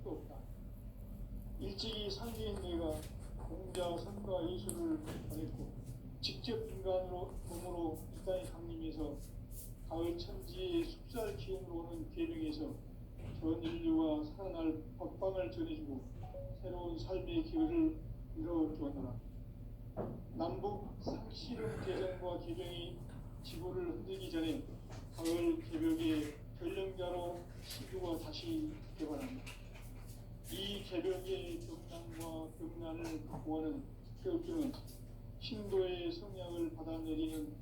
수도 없다. 일찍이 상계인내가 공자, 선과 예술을 보냈고 직접 인간으로 몸으로 이 땅에 강림해서 가을 천지의 숲살 기운으로 오는 계명에서 전 인류가 살아날 법방을 전해주고 새로운 삶의 기회를 이뤄주었노라. 남북 상씨름 대전과 개병이 지구를 흔들기 전에 가을 개벽의 결령자로 시주가 다시 개발한다. 이 개벽의 경난과 경난을 극복하는 태극기는 신도의 성향을 받아내리는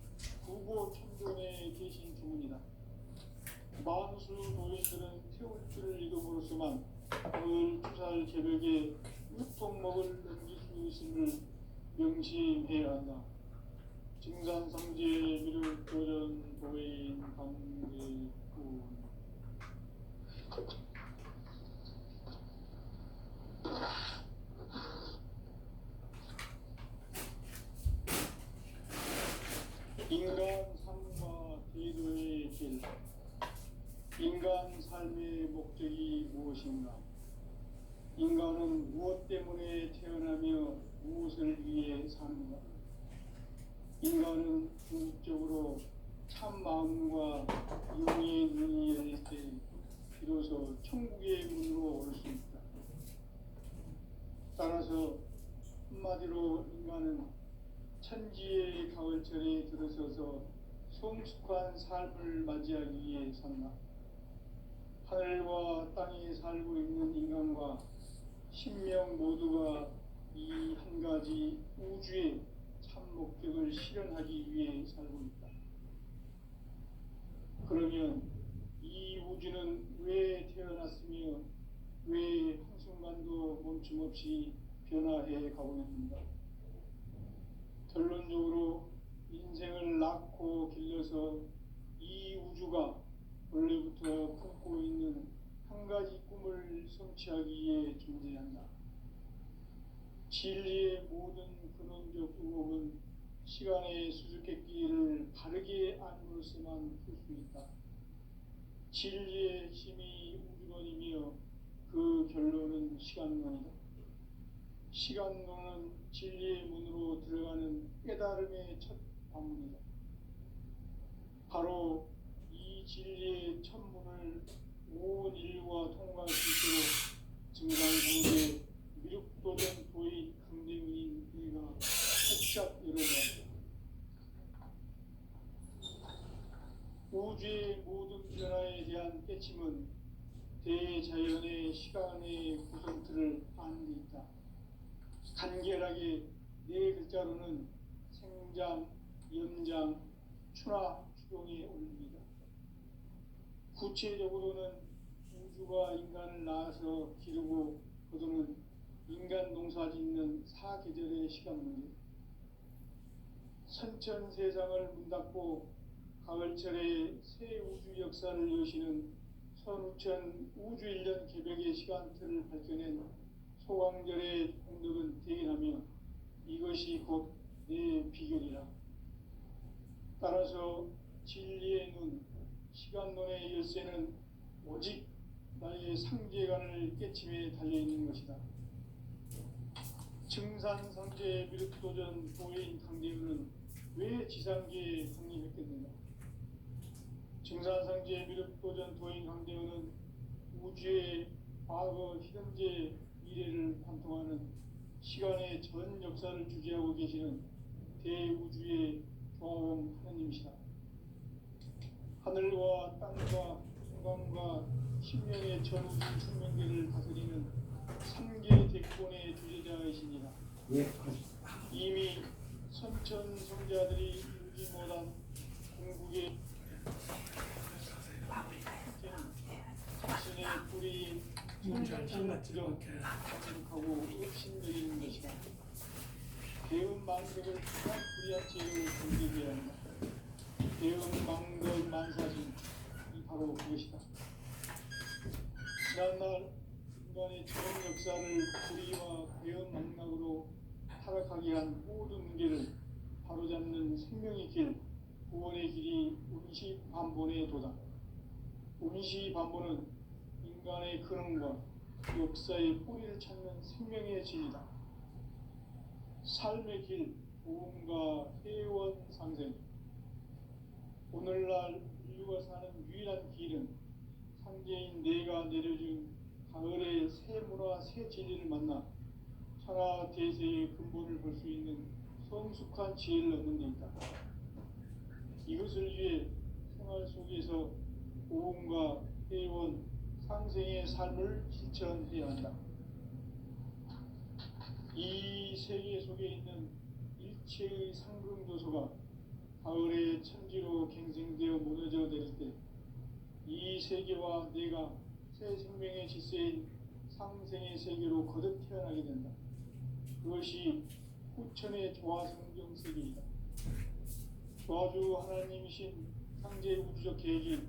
구보 천존에 계신 주문이다. 만수 도인들은 태울 줄을 이름으로서만 가을 추살 개벽에 육통목을 넘길 수 있음을 명심해야 한다. 증산상제 미륵 도전 도인 강대군. 인간 삶과 대도의 길. 인간 삶의 목적이 무엇인가? 인간은 무엇 때문에 태어나며 무엇을 위해 사는가? 인간은 궁극적으로 참 마음과 용의 눈이 열릴 때 비로소 천국의 문으로 올 수 있다. 따라서 한마디로 인간은 천지의 가을철에 들어서서 성숙한 삶을 맞이하기 위해 산다. 하늘과 땅에 살고 있는 인간과 신명 모두가 이 한 가지 우주의 참 목적을 실현하기 위해 살고 있다. 그러면 이 우주는 왜 태어났으며 왜 한순간도 멈춤없이 변화해 가고 있는가? 결론적으로 인생을 낳고 길러서 이 우주가 원래부터 품고 있는 한 가지 꿈을 성취하기 위해 존재한다. 진리의 모든 근원적 의혹은 시간의 수수께끼를 바르게 안으로서만 풀 수 있다. 진리의 힘이 우주론이며 그 결론은 시간론이다. 시간론은 진리의 문으로 들어가는 깨달음의 첫 방문이다. 바로 이 진리의 첫 문을 온 인류가 통과할 수 있도록 증산상제 미륵도전 도의 강대민인 우리가 활짝 열어놓았다. 우주의 모든 변화에 대한 깨침은 대자연의 시간의 구성틀을 아는 데 있다. 간결하게 네 글자로는 생장, 연장, 추나 추동에 올립니다. 구체적으로는 우주가 인간을 낳아서 기르고 거두는 인간 농사 짓는 사계절의 시간 문제. 선천세상을 문닫고 가을철에 새 우주 역사를 여시는 선우천 우주일년 개벽의 시간틀을 밝혀낸 소강절의 공덕은 대견하며 이것이 곧 내 비결이라. 따라서 진리의 눈, 시간론의 열쇠는 오직 나의 상제관을 깨침에 달려있는 것이다. 증산상제 미륵도전 도인 강대우는 왜 지상계에 강림했겠느냐? 증산상제 미륵도전 도인 강대우는 우주의 과거, 현재, 미래를 관통하는 시간의 전 역사를 주재하고 계시는 대우주의 종합원 하느님이시다. 하늘과 땅과 중간과 신명의 전우주 천명계를 다스리는 3계 대권의 주제자이시니라. 이미 선천 성자들이 이루지 못한 궁극의 자신의 뿌리인 천천지령 하고 읍신여기는 것이다. 배운 만ገብ을 각 불야체로 견디게 한다. 배운 만급 만사진 이 바로 그것이다. 지난날 인간의 전 역사를 불의와 배운 망락으로 타락하게 한 모든 문제를 바로잡는 생명의 길, 구원의 길이 운시반본의 도다. 운시반본은 인간의 근원과 역사의 뿌리를 찾는 생명의 진이다. 삶의 길, 보험과 회원 상생. 오늘날 인류가 사는 유일한 길은 상제인 내가 내려준 가을의 새 문화, 새 진리를 만나 천하 대세의 근본을 볼 수 있는 성숙한 지혜를 얻는 데 있다. 이것을 위해 생활 속에서 보험과 회원, 상생의 삶을 실천해야 한다. 이 세계 속에 있는 일체의 상승도소가 가을의 천지로 갱생되어 무너져 내릴 때 이 세계와 내가 새 생명의 질서인 상생의 세계로 거듭 태어나게 된다. 그것이 후천의 조화성경 세계이다. 조화주 하나님이신 상제 우주적 계획이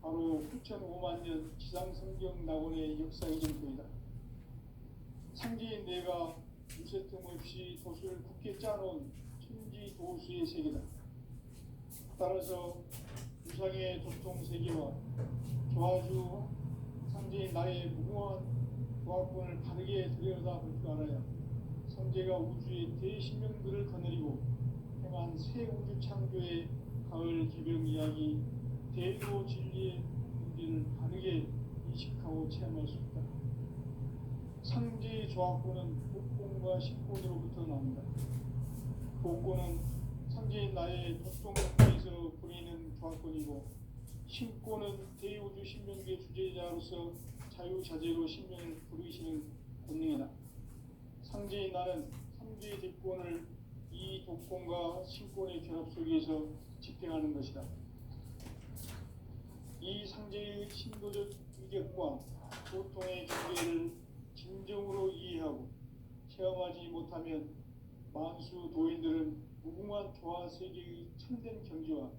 바로 후천 5만 년 지상성경 낙원의 역사의 전표이다. 상제인 내가 무쇠 틈 없이 도수를 굳게 짜놓은 천지 도수의 세계다. 따라서 우상의 도통 세계와 조화주 상제인 나의 무궁한 조화권을 바르게 들여다볼 줄 알아야 성제가 우주의 대신명들을 거느리고 행한 새 우주 창조의 가을 개벽 이야기, 대도 진리의 문제를 바르게 인식하고 체험할 수 있다. 상제의 조화권은 복권과 식권으로부터 나온다. 복권은 상제인 나의 도통에서 보이는 조화권이고, 신권은 대우주 신명계 주제자로서 자유자재로 신명을 부르시는 권능이다. 상제인 나는 삼계의 대권을 이 독권과 신권의 결합 속에서 집행하는 것이다. 이 상제의 신도적 위격과 보통의 경계를 진정으로 이해하고 체험하지 못하면 만수 도인들은 무궁한 조화 세계의 참된 경지와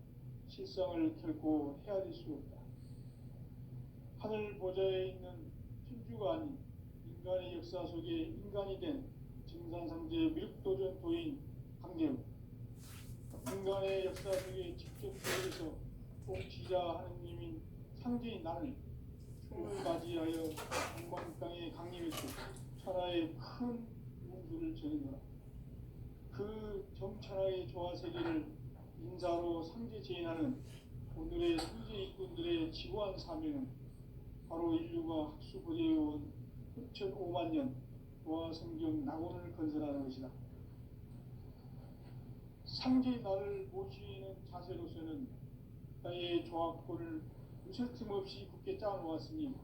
실상을 결코 헤아릴 수 없다. 하늘 보좌에 있는 천주가 아닌 인간의 역사 속에 인간이 된 증산상제 미륵도전 도인 강재우, 인간의 역사 속에 직접 들어서 통치자 하느님인 상제인 나를 춤을 맞이하여 동방 땅에 강림했고 천하의 큰 운수를 전했노라. 그 정천하의 조화 세계를 인사로 상제 제인하는 오늘의 상제 일꾼들의 지고한 사명은 바로 인류가 학수고대해온 후천 5만 년 조화 성경 낙원을 건설하는 것이다. 상제의 나를 모시는 자세로서는 나의 조화권을 무쇠틈 없이 굳게 짜놓았으니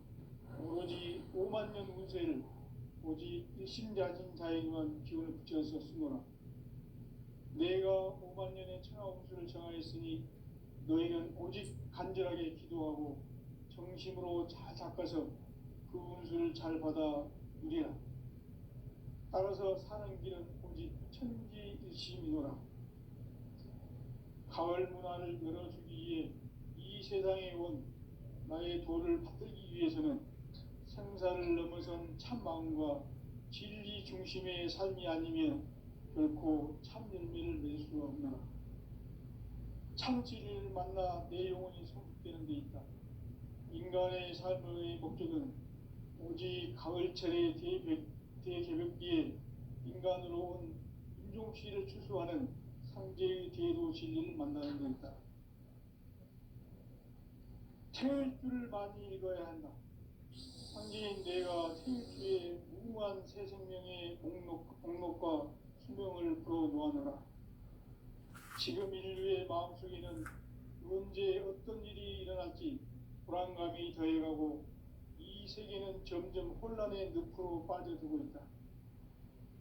오로지 5만 년 운세를 오직 일심자진 자에게만 기운을 붙여서 쓰노라. 내가 5만 년의 천하 운수를 정하였으니 너희는 오직 간절하게 기도하고 정심으로 잘 닦아서 그 운수를 잘 받아 누리라. 따라서 사는 길은 오직 천지일심이노라. 가을 문화를 열어주기 위해 이 세상에 온 나의 도를 받들기 위해서는 생사를 넘어선 참 마음과 진리 중심의 삶이 아니면 결코 참 열매를 낼 수 없노라. 참 진리를 만나 내 영혼이 성숙되는 데 있다. 인간의 삶의 목적은 오직 가을철의 대개벽기에 인간으로 온 인종시를 추수하는 상제의 대도 진리를 만나는 데 있다. 태일주를 많이 읽어야 한다. 상제인 내가 태일주의 무궁한 새 생명의 목록과 수명을 풀어놓아노라. 지금 인류의 마음속에는 언제 어떤 일이 일어날지 불안감이 더해가고 이 세계는 점점 혼란의 늪으로 빠져들고 있다.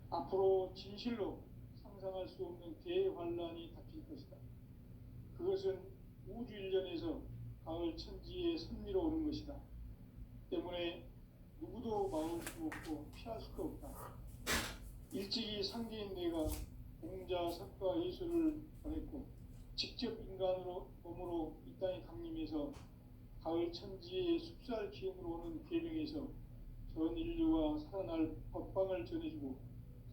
앞으로 진실로 상상할 수 없는 대환란이 닥칠 것이다. 그것은 우주 일련에서 가을 천지의 선미로 오는 것이다. 때문에 누구도 막을 수 없고 피할 수도 없다. 일찍이 상제인 내가 공자, 석가, 예술을 보냈고 직접 인간으로 몸으로 이 땅에 강림해서 가을 천지의 숲살 기운으로 오는 계명에서 전 인류가 살아날 법방을 전해주고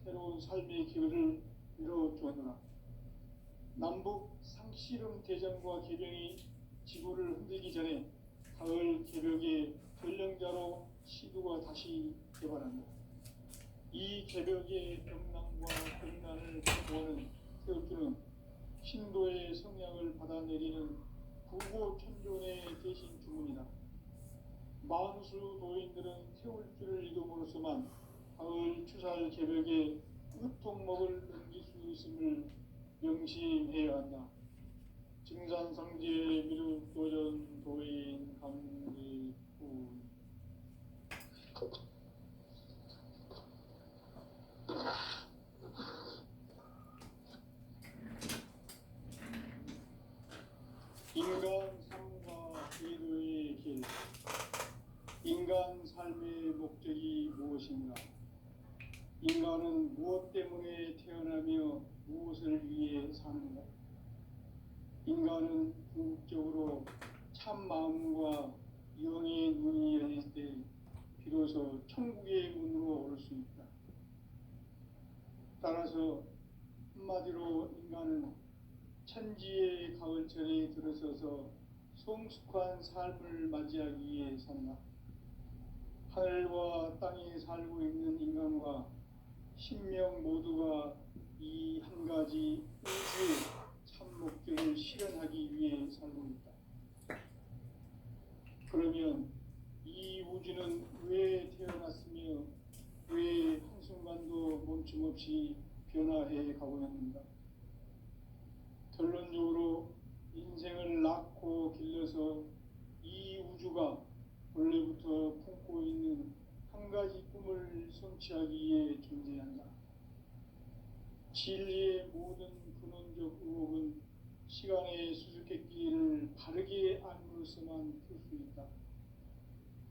새로운 삶의 기회를 이뤄주었노라. 남북 상씨름 대전과 계병이 지구를 흔들기 전에 가을 개벽의 전령자로 시도가 다시 개발한다. 이 개벽의 병난과 병난을 보호하는 태극기는 신도의 성향을 받아내리는 구고천존의 대신 주문이다. 만수 도인들은 태울 줄을 이름으로서만 가을 추살 개벽의 으통목을 넘길 수 있음을 명심해야 한다. 증산상제 미륵도전 도인 강기구. 인간 삶과 의도의 길. 인간 삶의 목적이 무엇인가? 인간은 무엇 때문에 태어나며 무엇을 위해 사는가? 인간은 궁극적으로 참 마음과 영의 눈이 열릴 때 비로소 천국의 문으로 올 수 있다. 따라서 한마디로 인간은 천지의 가을철에 들어서서 성숙한 삶을 맞이하기 위해 산다. 하늘과 땅에 살고 있는 인간과 신명 모두가 이 한 가지 우주의 참 목적을 실현하기 위해 살고 있다. 그러면 이 우주는 왜 태어났으며 왜 한순간도 멈춤없이 변화해 가고 있는가? 결론적으로 인생을 낳고 길러서 이 우주가 원래부터 품고 있는 한 가지 꿈을 성취하기 위해 존재한다. 진리의 모든 근원적 의혹은 시간의 수수께끼를 바르게 알므로써만 풀 수 있다.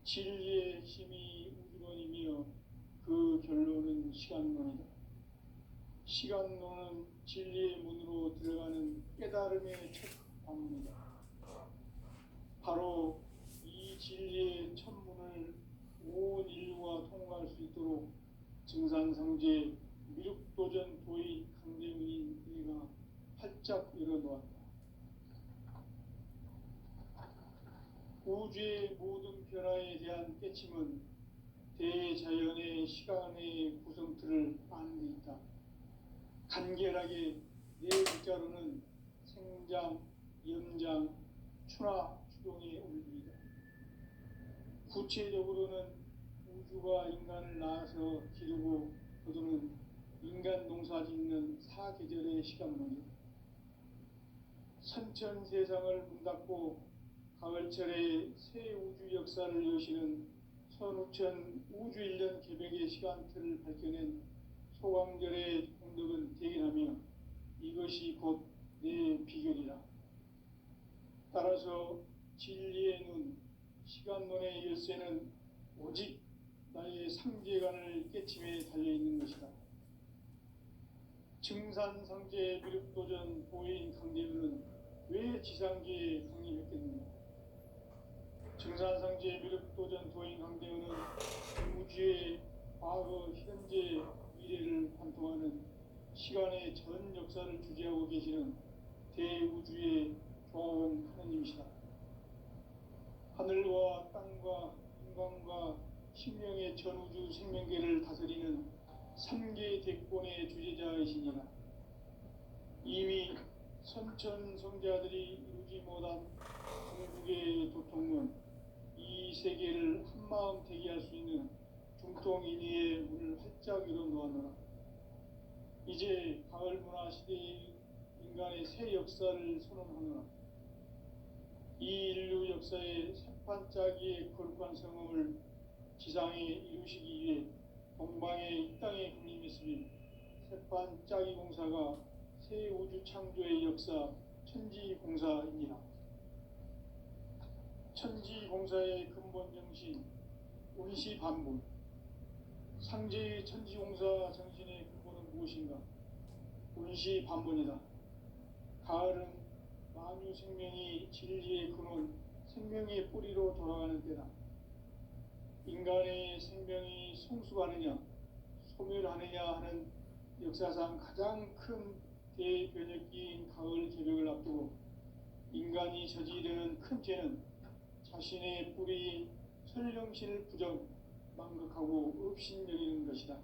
진리의 핵심이 우주론이며 그 결론은 시간론이다. 시간론은 진리의 문으로 들어가는 깨달음의 첫 방문이다. 바로 이 진리의 첫 문을 온 인류가 통과할 수 있도록 증산상제 미륵도전 도인 강대문인 그가 활짝 열어놓았다. 우주의 모든 변화에 대한 깨침은 대자연의 시간의 구성틀을 아는 데 있다. 간결하게 네 글자로는 생장, 염장, 추나 추동의 올림이다. 구체적으로는 우주가 인간을 낳아서 기르고 거두는 인간 농사 짓는 사계절의 시간론이다. 선천 세상을 문 닫고 가을철에 새 우주 역사를 여시는 선우천 우주 1년 개벽의 시간틀을 밝혀낸 소강절의 공덕은 대견하며 이것이 곧 내 비결이라. 따라서 진리의 눈, 시간론의 열쇠는 오직 나의 상제관을 깨침에 달려있는 것이다. 증산상제 미륵도전 도인 강대문은 왜 지상계에 강림했겠는가? 증산상제 미륵도전 도인 강대문은 우주의 과거, 현재, 미래를 관통하는 시간의 전 역사를 주재하고 계시는 대우주의 조화원 하느님이시다. 하늘과 땅과 인간과 신명의 전우주 생명계를 다스리는 3개 대권의 주제자이시니라. 이미 선천성자들이 이루지 못한 궁극의 도통론, 이 세계를 한마음 되게 할 수 있는 중통인의의 문을 활짝 열어놓았노라. 이제 가을 문화 시대의 인간의 새 역사를 선언하노라. 이 인류 역사의 새판짜기의 거룩한 성음을 지상에 이루시기 위해 동방의 이 땅에 군림했으니 새판짜기 공사가 새 우주 창조의 역사 천지공사입니다. 천지공사의 근본 정신 운시반분. 상제의 천지공사 정신의 근본은 무엇인가? 운시반분이다. 가을은 만유 생명이 진리의 근원, 생명의 뿌리로 돌아가는 때다. 인간의 생명이 성숙하느냐, 소멸하느냐 하는 역사상 가장 큰 대변혁기인 가을 개벽을 앞두고 인간이 저지르는 큰 죄는 자신의 뿌리인 설령실 부정, 망덕하고 업신여기는 것이다.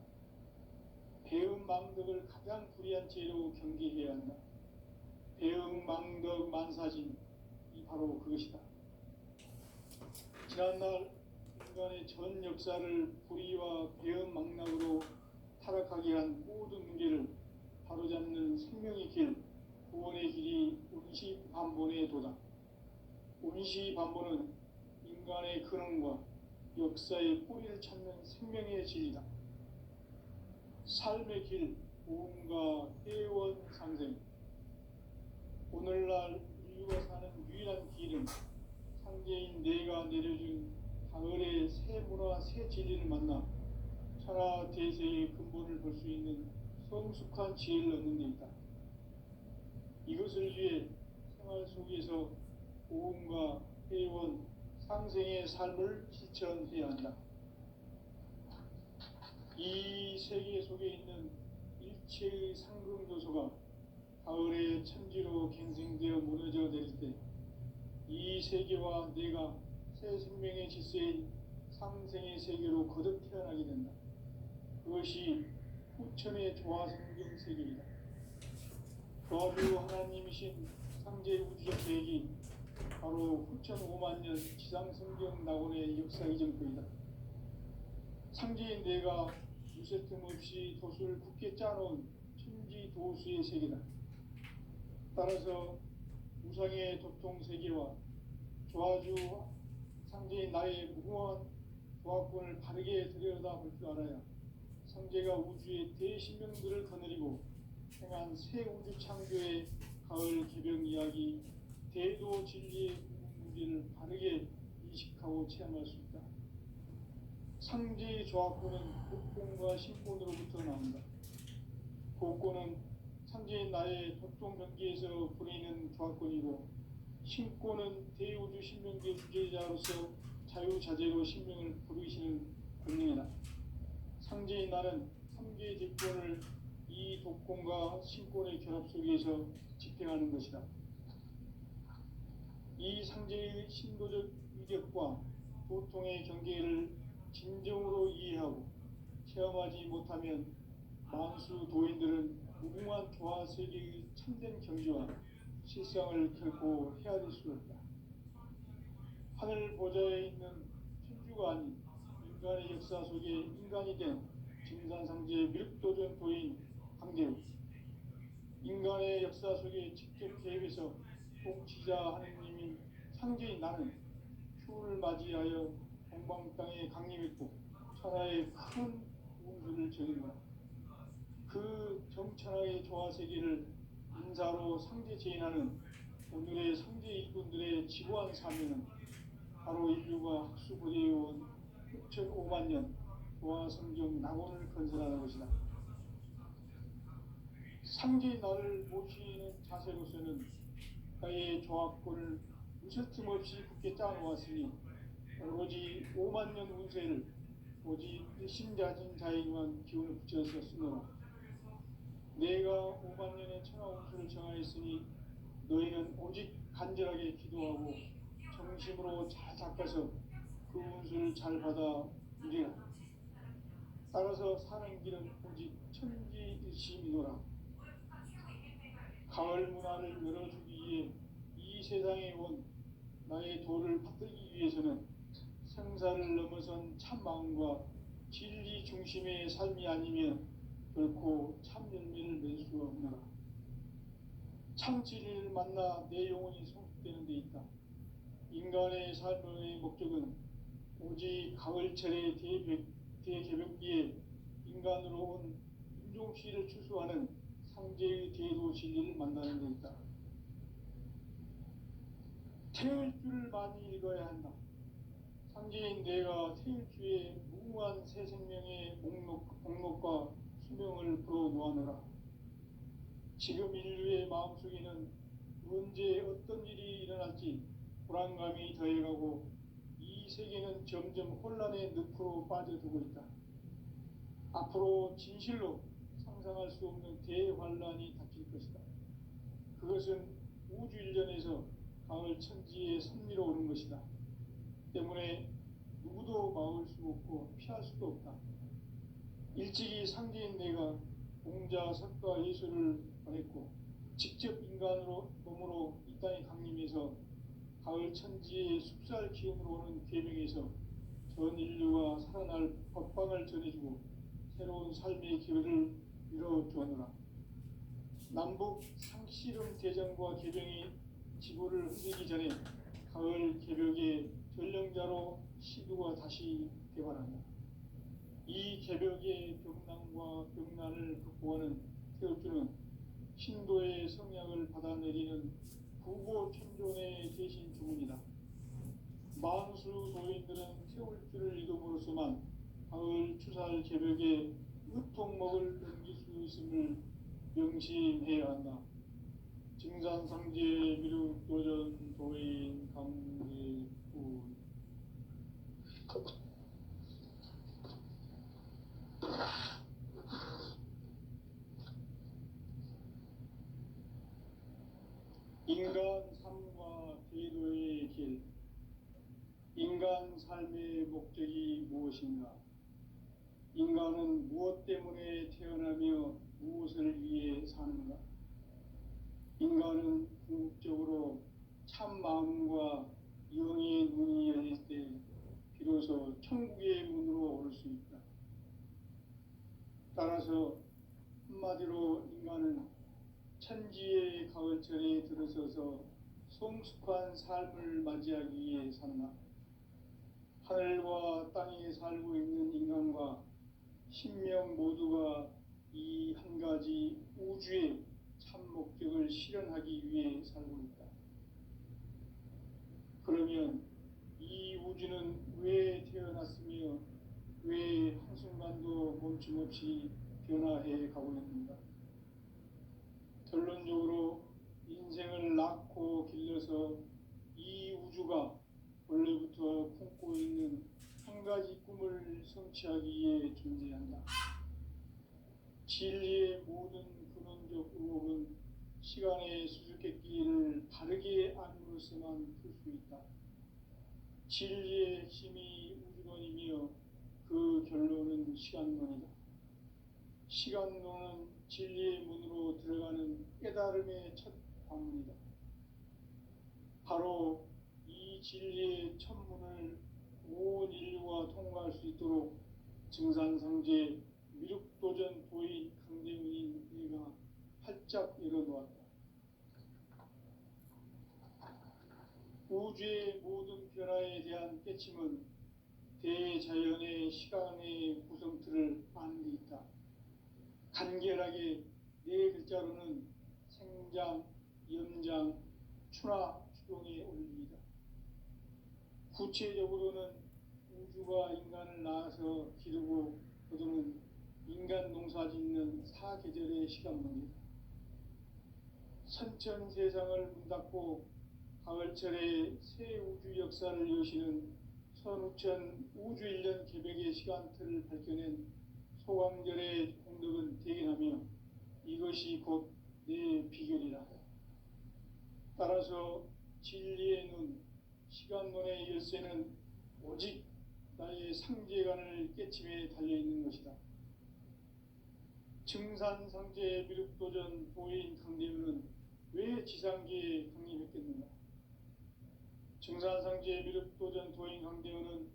배은망덕을 가장 불의한 죄로 경계해야 한다. 배은망덕 만사진, 이 바로 그것이다. 지난날 인간의 전 역사를 불의와 배은망락으로 타락하게 한 모든 문제를 바로잡는 생명의 길, 구원의 길이 운시반본의 도다. 운시반본은 인간의 근원과 역사의 뿌리를 찾는 생명의 진리다. 삶의 길, 보험과 회원 상생. 오늘날 인류가 사는 유일한 길은 상제인 내가 내려준 가을의 새 문화, 새 진리를 만나 천하 대세의 근본을 볼 수 있는 성숙한 지혜를 얻는 데 있다. 이것을 위해 생활 속에서 보험과 회원, 상생의 삶을 실천해야 한다. 이 세계 속에 있는 일체의 상승조소가 가을의 천지로 갱생되어 무너져 내릴 때 이 세계와 내가 새 생명의 질서인 상생의 세계로 거듭 태어나게 된다. 그것이 후천의 조화성경 세계이다. 조화주 하나님이신 상제 우주적 계획이 바로 후천 5만년 지상성경 낙원의 역사 이정표이다. 상제인 내가 유세 틈 없이 도수를 굳게 짜놓은 천지 도수의 세계다. 따라서 우상의 도통 세계와 조화주 상제인 나의 무궁한 조화권을 바르게 들여다볼 줄 알아야 상제가 우주의 대신명들을 거느리고 행한 새 우주 창조의 가을 개병 이야기, 대도 진리의 문제를 바르게 인식하고 체험할 수 있다. 상제의 조화권은 복권과 신권으로부터 나온다. 복권은 상제인 나의 도통 경계에서 부리는 조화권이고, 신권은 대우주 신명계 주제자로서 자유자재로 신명을 부르시는 권능이다. 상제인 나는 3개의 직권을 이 독권과 신권의 결합 속에서 집행하는 것이다. 이 상제의 신도적 위력과 도통의 경계를 진정으로 이해하고 체험하지 못하면 만수 도인들은 무궁한 조화 세계의 참된 경지와 실상을 결코 헤아릴 수 없다. 하늘 보좌에 있는 천주가 아닌 인간의 역사 속에 인간이 된 진산상제의 미륵도전 도인 황제우, 인간의 역사 속에 직접 개입해서 통치자 하느님인 상제인 나는 추운을 맞이하여 동방 땅에 강림했고 천하의 큰 운수를 정인다. 그 정천하의 조화세계를 인사로 상제 제인하는 오늘의 상제 일꾼들의 지고한 사명은 바로 인류가 학수고대해온 6,5만 년 조화성경 낙원을 건설하는 것이다. 상제의 나를 모시는 자세로서는 나의 조화권을 무슨 틈 없이 굳게 짜놓았으니 오로지 5만 년 운세를 오직 일심자진 자에게만 기운을 붙여서 쓰노라. 내가 5만 년의 천하 운수를 정하였으니 너희는 오직 간절하게 기도하고 정심으로 잘 닦아서 그 운수를 잘 받아 누리라. 따라서 사는 길은 오직 천지일심이노라. 가을 문화를 열어주기 위해 이 세상에 온 나의 도를 받들기 위해서는 생사를 넘어선 참 마음과 진리 중심의 삶이 아니면 결코 참 열매를 맺을 수 없노라. 참 진리를 만나 내 영혼이 성숙되는 데 있다. 인간의 삶의 목적은 오직 가을철의 대개벽기에 인간으로 온 인종시를 추수하는 상제의 대도 진리를 만나는 데 있다. 태일주를 많이 읽어야 한다. 상제인 내가 태일주의 무궁한 새 생명의 목록과 수명을 풀어놓아노라. 지금 인류의 마음속에는 언제 어떤 일이 일어날지 불안감이 더해가고 이 세계는 점점 혼란의 늪으로 빠져들고 있다. 앞으로 진실로 상상할 수 없는 대환란이 닥칠 것이다. 그것은 우주 일전에서 가을 천지의 섭리로 오는 것이다. 때문에 누구도 막을 수 없고 피할 수도 없다. 일찍이 상제인 내가 공자, 석가, 예수를 보냈고 직접 인간으로 몸으로 이 땅에 강림해서 가을 천지의 숲살 기운으로 오는 계명에서 전 인류가 살아날 법방을 전해주고 새로운 삶의 기회를 이뤄주었노라. 남북 상씨름 대전과 개병이 지구를 흔들기 전에 가을 개벽의 전령자로 시두가 다시 대발한다. 이 개벽의 병난과 병난을 극복하는 태엽주는 신도의 성약을 받아내리는 구고 천존의 대신 주문이다. 만수 도인들은 태울주를 이름으로서만 가을 추살 개벽의 으통목을 넘길 수 있음을 명심해야 한다. 증산상제 미륵 도전 도인 강제군 인간 삶과 대도의 길. 인간 삶의 목적이 무엇인가? 인간은 무엇 때문에 태어나며 무엇을 위해 사는가? 인간은 궁극적으로 참 마음과 영의 눈이 열릴 때 비로소 천국의 문으로 오를 수 있다. 따라서 한마디로 인간은 천지의 가을철에 들어서서 성숙한 삶을 맞이하기 위해 산다. 하늘과 땅에 살고 있는 인간과 신명 모두가 이 한 가지 우주의 참 목적을 실현하기 위해 살고 있다. 그러면 이 우주는 왜 태어났으며 왜 한순간도 멈춤없이 변화해 가고 있는가? 결론적으로 인생을 낳고 길러서 이 우주가 원래부터 품고 있는 한 가지 꿈을 성취하기 위해 존재한다. 진리의 모든 근원적 의혹은 시간의 수수께끼를 바르게 안으로서만 풀 수 있다. 진리의 핵심이 우주론이며 그 결론은 시간론이다. 시간론은 진리의 문으로 들어가는 깨달음의 첫 관문이다. 바로 이 진리의 첫 문을 온 인류가 통과할 수 있도록 증산상제 미륵도전 도인 강대문인 내가 활짝 열어놓았다. 우주의 모든 변화에 대한 깨침은 대자연의 시간의 구성틀을 아는 데 있다. 간결하게 네 글자로는 생장, 염장, 추나 추동의 원리이다. 구체적으로는 우주가 인간을 낳아서 기르고 거두는 인간 농사 짓는 사계절의 시간 문제다. 선천 세상을 문 닫고 가을철에 새 우주 역사를 여시는 선우천 우주 1년 개벽의 시간틀을 밝혀낸 소강절의 공덕은 대견하며 이것이 곧 내 비결이라. 따라서 진리의 눈, 시간론의 열쇠는 오직 나의 상제관을 깨침에 달려있는 것이다. 증산상제 미륵도전 도인 강대문은 왜 지상계에 강림했겠는가? 증산상제 미륵도전 도인 강대문은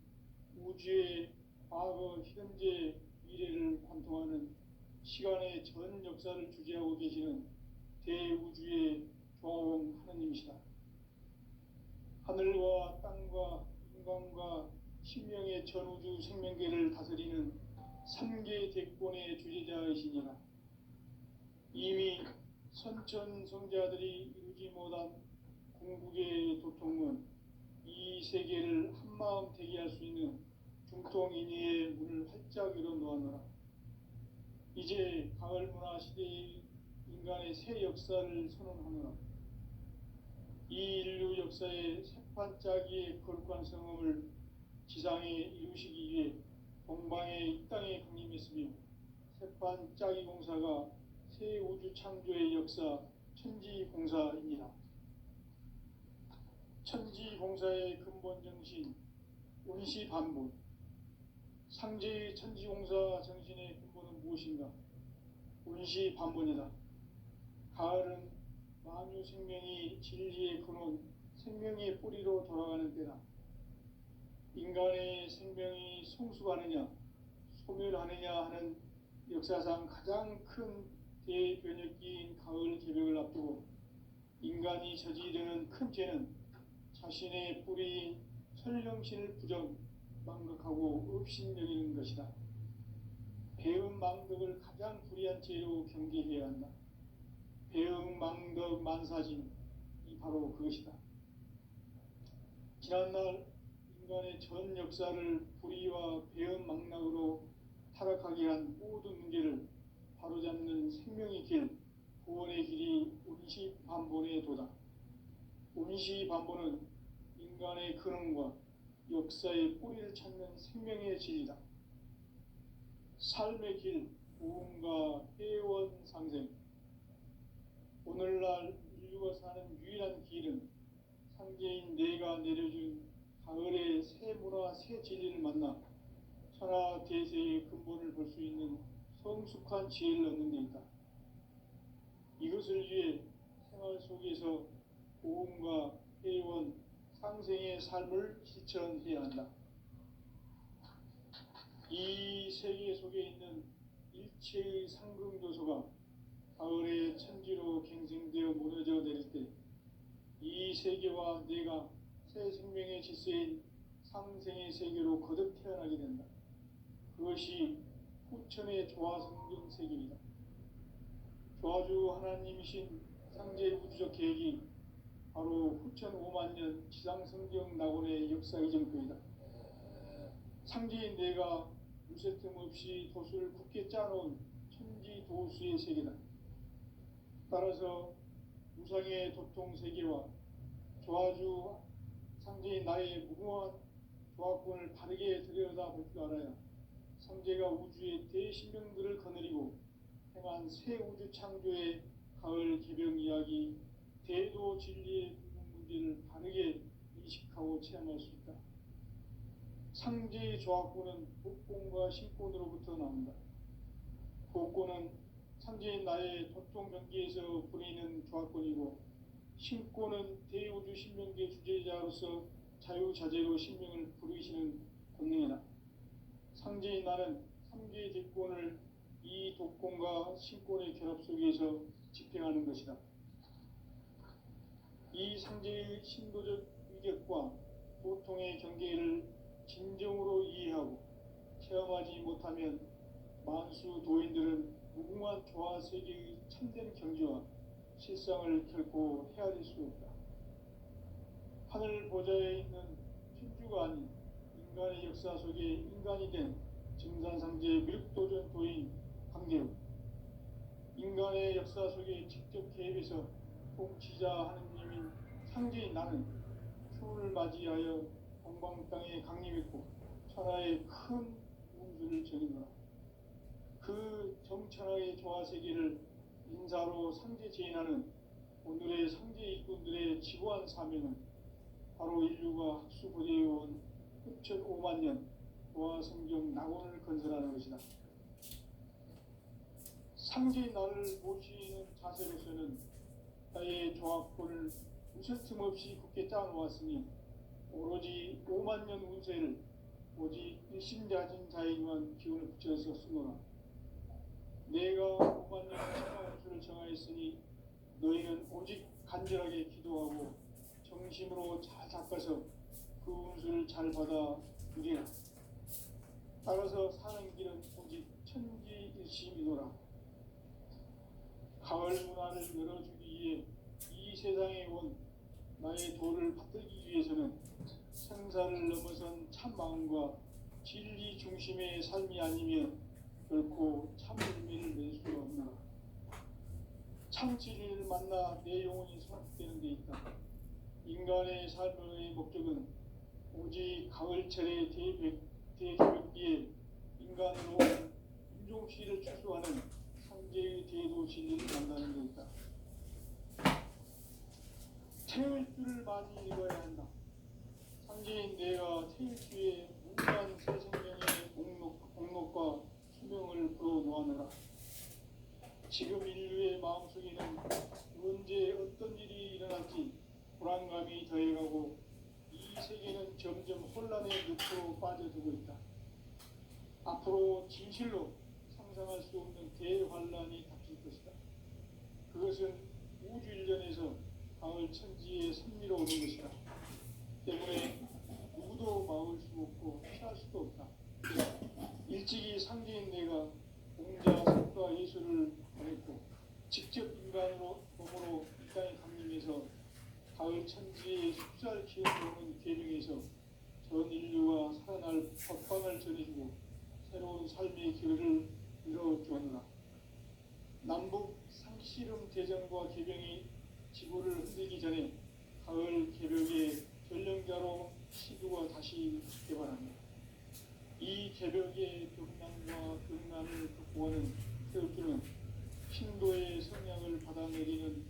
우주의 과거, 현재, 미래를 관통하는 시간의 전 역사를 주재하고 계시는 대우주의 조화원 하느님이시다. 하늘과 땅과 인간과 신명의 전우주 생명계를 다스리는 3개 대권의 주재자이시니라. 이미 선천성자들이 이루지 못한 궁극의 도통은 이 세계를 한마음 되게 할 수 있는 중통인의의 문을 활짝 열어놓았노라. 이제 가을 문화 시대의 인간의 새 역사를 선언하노라. 이 인류 역사의 새판짜기의 거룩한 성음을 지상에 이루시기 위해 동방의 이 땅에 강림했으며 새판짜기 공사가 새 우주 창조의 역사 천지공사입니다. 천지공사의 근본 정신, 온시 반본. 상제의 천지공사 정신의 근본은 무엇인가? 온시 반본이다. 가을은 만유 생명이 진리의 근원, 생명의 뿌리로 돌아가는 때다. 인간의 생명이 성숙하느냐, 소멸하느냐 하는 역사상 가장 큰 대변혁기인 가을 개벽을 앞두고 인간이 저지르는 큰 죄는 자신의 뿌리인 천령신을 부정, 망각하고 업신여기는 것이다. 배음 망덕을 가장 불의한 죄로 경계해야 한다. 배음 망덕 만사진이 바로 그것이다. 지난날 인간의 전 역사를 불의와 배음 망락으로 타락하게 한 모든 문제를 바로잡는 생명의 길, 구원의 길이 온시반본의 도다. 온시반본은 인간의 근원과 역사의 뿌리를 찾는 생명의 진리다. 삶의 길, 구원과 회원 상생. 오늘날 인류가 사는 유일한 길은 상제인 내가 내려준 가을의 새 문화, 새 진리를 만나 천하 대세의 근본을 볼 수 있는 성숙한 지혜를 얻는 데 있다. 이것을 위해 생활 속에서 고음과 회원, 상생의 삶을 실천해야 한다. 이 세계 속에 있는 일체의 상승조소가 가을의 천지로 갱생되어 무너져 내릴 때 이 세계와 내가 새 생명의 질서인 상생의 세계로 거듭 태어나게 된다. 그것이 후천의 조화성경 세계이다. 조화주 하나님이신 상제 우주적 계획이 바로 후천 5만 년 지상성경 낙원의 역사 이정표이다. 상제인 내가 무쇠 틈 없이 도수를 굳게 짜놓은 천지 도수의 세계다. 따라서 무상의 도통 세계와 조화주 상제인 나의 무궁한 조화권을 바르게 들여다볼 줄 알아야 상제가 우주의 대신명들을 거느리고 행한 새 우주 창조의 가을 개벽 이야기, 대도 진리의 궁극 문제를 바르게 인식하고 체험할 수 있다. 상제의 조화권은 복권과 신권으로부터 나온다. 복권은 상제인 나의 도통 경계에서 부리는 조화권이고, 신권은 대우주 신명계 주제자로서 자유자재로 신명을 부르시는 권능이다. 상제인 나는 3개의 대권을 이 독권과 신권의 결합 속에서 집행하는 것이다. 이 상제의 신도적 위격과 도통의 경계를 진정으로 이해하고 체험하지 못하면 만수 도인들은 무궁한 조화 세계의 참된 경지와 실상을 결코 헤아릴 수 없다. 하늘 보좌에 있는 천주가 아닌 인간의 역사 속에 인간이 된 증산상제 미륵도전 도인 강대우, 인간의 역사 속에 직접 개입해서 통치자 하느님인 상제인 나는 추운을 맞이하여 동방 땅에 강림했고 천하의 큰 운수를 전인노라. 그 정천하의 조화세계를 인사로 상제 제인하는 오늘의 상제 일꾼들의 지고한 사명은 바로 인류가 학수고대해온 후천 5만 년 조화성경 낙원을 건설하는 것이다. 상제인 나를 모시는 자세로서는 나의 조화권을 무슨 틈 없이 굳게 짜놓았으니 오로지 5만 년 운세를 오직 일심자진 자에게만 기운을 붙여서 쓰노라. 내가 5만 년 천하 운수를 정하였으니 너희는 오직 간절하게 기도하고 정심으로 잘 닦아서 그 운수를 잘 받아 누리라. 따라서 사는 길은 오직 천지일심이노라. 가을 문화를 열어주기 위해 이 세상에 온 나의 도를 받들기 위해서는 생사를 넘어선 참 마음과 진리 중심의 삶이 아니면 결코 참 의미를 낼 수 없노라. 참 진리를 만나 내 영혼이 성숙되는 데 있다. 인간의 삶의 목적은 오직 가을철의 대개벽기에 인간으로 온 인종시를 추수하는 상제의 대도 진리를 만나는 데 있다. 책을 많이 읽어야 한다. 상제인 내가 태일 뒤에 무한 새 생명의 목록과 수명을 불어놓았느라. 지금 인류의 마음속에는 언제 어떤 일이 일어날지 불안감이 더해가고 이 세계는 점점 혼란의 늪으로 빠져들고 있다. 앞으로 진실로 상상할 수 없는 대환란이 닥칠 것이다. 그것은 우주 일련에서 가을 천지의 섭리로 오는 것이다. 때문에 누구도 막을 수 없고 피할 수도 없다. 일찍이 상제인 내가 공자, 석가, 예수를 보냈고 직접 인간으로 몸으로 이 땅에 강림해서 가을 천지의 숲살 키워오는 계명에서 전 인류가 살아날 법방을 전해주고 새로운 삶의 길을 열어주었노라. 남북 상씨름 대전과 개병이 지구를 흔들기 전에 가을 개벽의 전령자로 시두가 다시 개발합니다. 이 개벽의 벽난과 극난을 극복하는 태극기는 신도의 성향을 받아내리는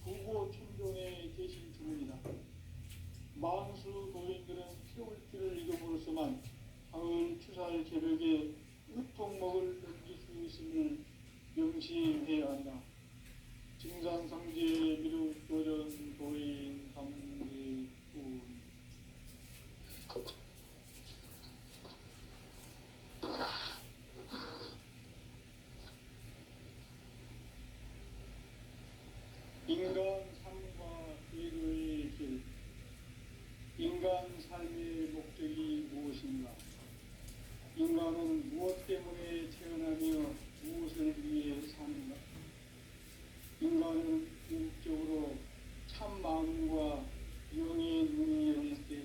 부고 천종의 대신 주문이다. 망수 도인들은 태울길을 이름으로서만 가을 추살 개벽의 으통목을 넘길 수 있음을 명시해야 한다. 증산상제 미륵 도전 도인 강대군 인간 삶과 계도의 길. 인간 삶의 목적이 무엇인가? 인간은 무엇 때문에 태어나며 무엇을 위해 사는가? 인간은 궁극적으로 참 마음과 영의 눈이 열릴 때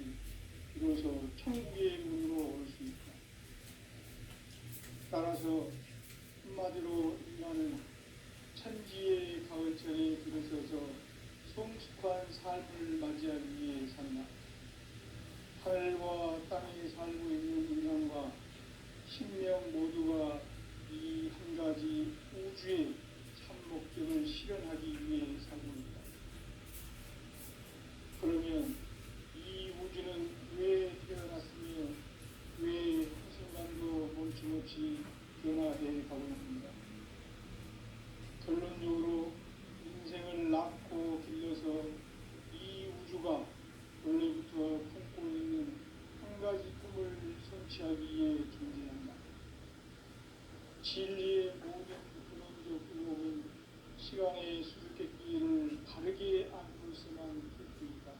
비로소 천국의 문으로 올 수 있다. 따라서 한마디로 인간은 천지의 가을철에 들어서서 성숙한 삶을 맞이하기 위해 산다. 하늘과 땅에 살고 있는 인간과 신명 모두가 이 한 가지 우주의 참 목적을 실현하기 위해 살고 있다. 그러면 이 우주는 왜 태어났으며 왜 한순간도 멈춤없이 변화해 가고 있는가? 결론적으로 인생을 낳고 길러서 이 우주가 원래부터 품고 있는 한 가지 꿈을 성취하기 위해 존재한다. 진리의 모든 근원적 의혹은 시간의 수수께끼를 바르게 안고 있어만 될 수 있다.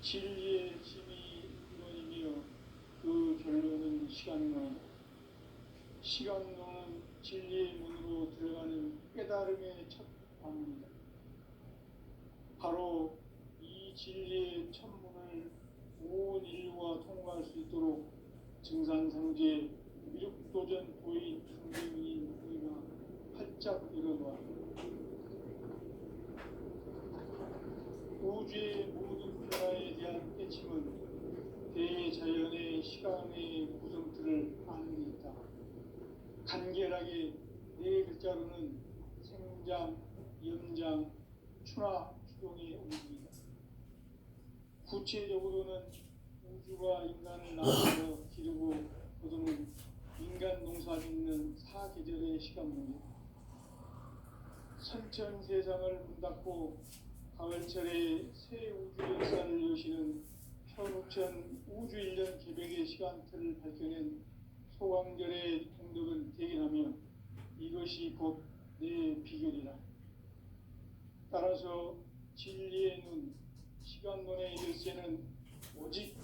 진리의 힘이 근원이며 그 결론은 시간론이다. 시간론은 진리의 문으로 들어가는 깨달음의 첫 방문이다. 바로 이 진리의 천문을 온 인류가 통과할 수 있도록 증산상제 미륵도전 도인 강대민이 우리가 활짝 열어놓았다. 우주의 모든 변화에 대한 깨침은 대자연의 시간의 구성틀을 아는 데 있다. 간결하게 네 글자로는 생장, 염장, 추나, 추동의 움직임이다. 구체적으로는 우주가 인간을 낳아서 기르고 거두는 인간 농사 짓는 사계절의 시간문이다. 선천 세상을 문 닫고 가을철에 새 우주 역사를 여시는 현우천 우주 1년 개벽의 시간틀을 밝혀낸 소강절의 공덕은 대견하며 이것이 곧 내 비결이라. 따라서 진리의 눈, 시간론의 열쇠는 오직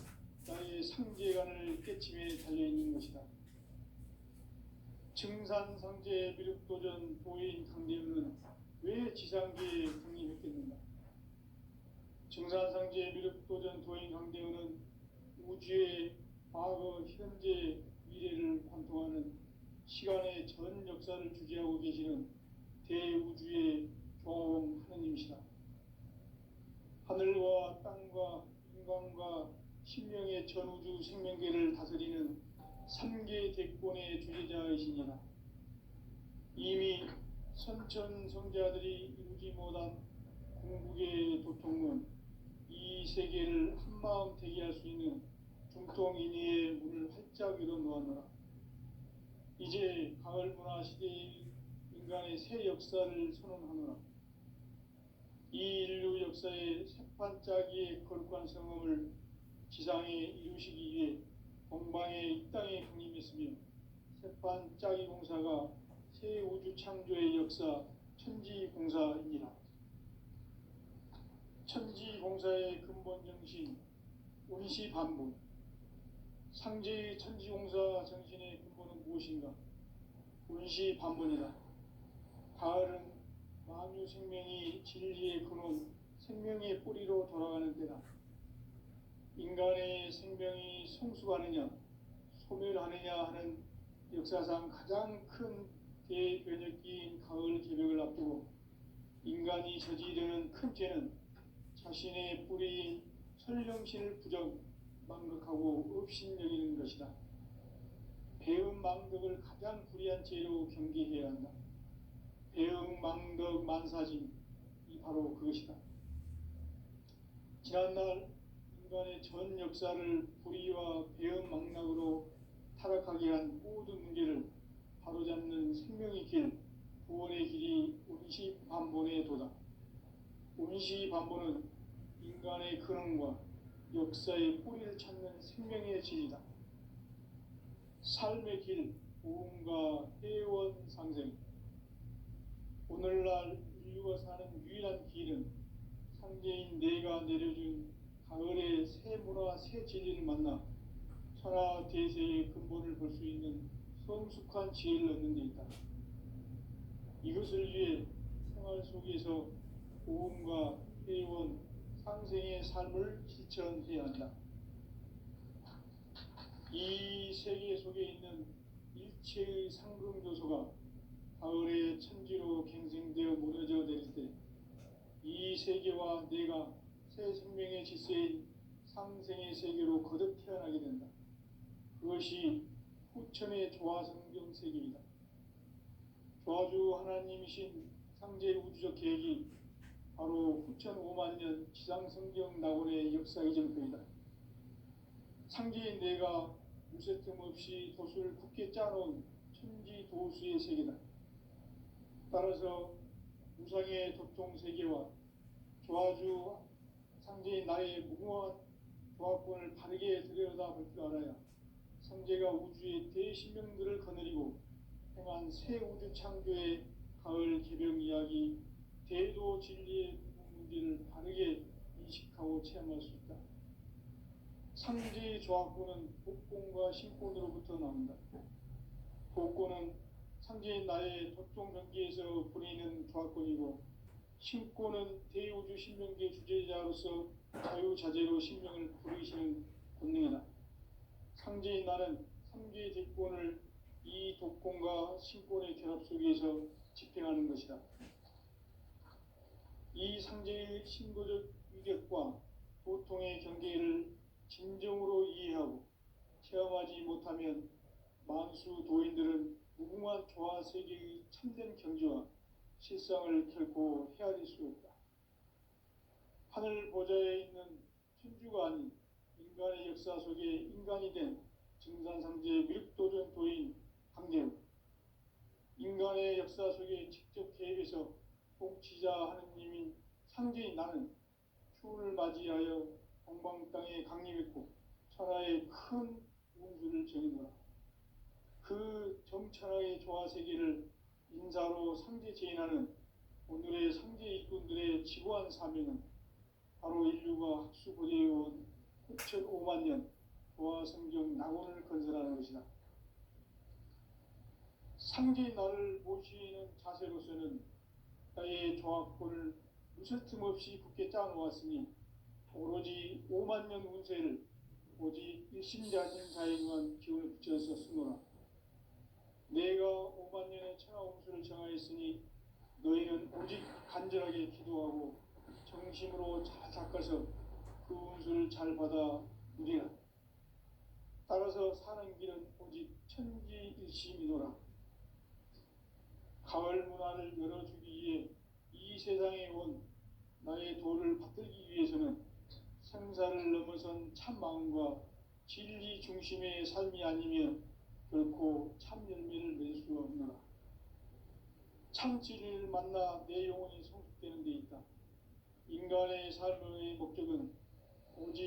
나의 상제관을 깨침에 달려있는 것이다. 증산상제 미륵도전 도인 강대우는 왜 지상계에 강림했겠는가? 증산상제 미륵도전 도인 강대우는 우주의 과거, 현재, 미래를 관통하는 시간의 전 역사를 주재하고 계시는 대우주의 종 하느님이시다. 하늘과 땅과 인간과 신명의 전우주 생명계를 다스리는 3계 대권의 주재자이시니라. 이미 선천 성자들이 이루지 못한 궁극의 도통론, 이 이 세계를 한마음 되게 할 수 있는 중통인의의 문을 활짝 열어 놓았노라. 이제 가을 문화 시대의 인간의 새 역사를 선언하노라. 이 인류 역사의 새판짜기의 거룩한 성음을 지상에 이루시기 위해 동방의 이 땅에 강림했으며 새판짜기 공사가 새 우주 창조의 역사 천지공사이니라. 천지공사의 근본 정신 운시반본. 상제의 천지공사 정신의 근본은 무엇인가? 운시반본이다. 가을은 만유 생명이 진리의 근원, 생명의 뿌리로 돌아가는 때다. 인간의 생명이 성숙하느냐, 소멸하느냐 하는 역사상 가장 큰 대변혁기인 가을 개벽을 앞두고 인간이 저지르는 큰 죄는 자신의 뿌리인 설령신을 망각하고 업신여기는 것이다. 배음 망덕을 가장 불의한 죄로 경계해야 한다. 배음 망덕 만사짐이 바로 그것이다. 지난날 인간의 전 역사를 불의와 배음 망락으로 타락하게 한 모든 문제를 바로잡는 생명의 길, 구원의 길이 운시반본의 도다. 운시반본은 인간의 근원과 역사의 뿌리를 찾는 생명의 진리다. 삶의 길, 부흥과 회원 상생. 오늘날 인류가 사는 유일한 길은 상제인 내가 내려준 가을의 새 문화, 새 진리를 만나 천하 대세의 근본을 볼 수 있는 성숙한 지혜를 얻는 데 있다. 이것을 위해 생활 속에서 부흥과 회원, 상생의 삶을 실천해야 한다. 이 세계 속에 있는 일체의 상금 요소가 가을의 천지로 갱생되어 무너져 내릴 때 이 세계와 내가 새 생명의 질서인 상생의 세계로 거듭 태어나게 된다. 그것이 후천의 조화성경 세계이다. 조화주 하나님이신 상제 우주적 계획이 바로 후천 5만 년 지상성경 낙원의 역사 이정표이다. 상제인 내가 무쇠틈 없이 도수를 굳게 짜놓은 천지 도수의 세계다. 따라서 무상의 도통 세계와 조화주 상제인 나의 무궁한 조화권을 바르게 들여다볼 줄 알아야 상제가 우주의 대신명들을 거느리고 행한 새 우주 창조의 가을 개벽 이야기, 대도 진리의 문제를 바르게 인식하고 체험할 수 있다. 상제의 조화권은 복권과 신권으로부터 나온다. 복권은 상제인 나의 도통 경계에서 부리는 조화권이고, 신권은 대우주 신명계 주제자로서 자유자재로 신명을 부르시는 권능이다. 상제인 나는 상제의 대권을 이 독권과 신권의 결합 속에서 집행하는 것이다. 이 상제의 신고적 위력과 도통의 경계를 진정으로 이해하고 체험하지 못하면 만수 도인들은 무궁한 조화 세계의 참된 경지와 실상을 결코 헤아릴 수 없다. 하늘 보좌에 있는 천주가 아닌 인간의 역사 속에 인간이 된 증산상제 미륵도전 도인 강대우, 인간의 역사 속에 직접 개입해서 통치자 하느님인 상제인 나는 추운을 맞이하여 동방 땅에 강림했고 천하의 큰 운수를 정해놓아. 그 정천하의 조화 세계를 인사로 상제 제인하는 오늘의 상제 일꾼들의 지고한 사명은 바로 인류가 학수고대해온 9,5만 년 조화 성경 낙원을 건설하는 것이다. 상제인 나를 모시는 자세로서는 나의 조화권을 무쇠틈 없이 굳게 짜놓았으니 오로지 5만 년 운세를 오직 일심자진 자에게만 기운을 붙여서 쓰노라. 내가 5만 년의 천하 운수를 정하였으니 너희는 오직 간절하게 기도하고 정심으로 잘 닦아서 그 운수를 잘 받아 누리라. 따라서 사는 길은 오직 천지일심이노라. 가을 문화를 열어주기 위해 이 세상에 온 나의 도를 받들기 위해서는 생사를 넘어선 참 마음과 진리 중심의 삶이 아니면 결코 참 열매를 맺을 수 없노라. 참 진리를 만나 내 영혼이 성숙되는 데 있다. 인간의 삶의 목적은 오직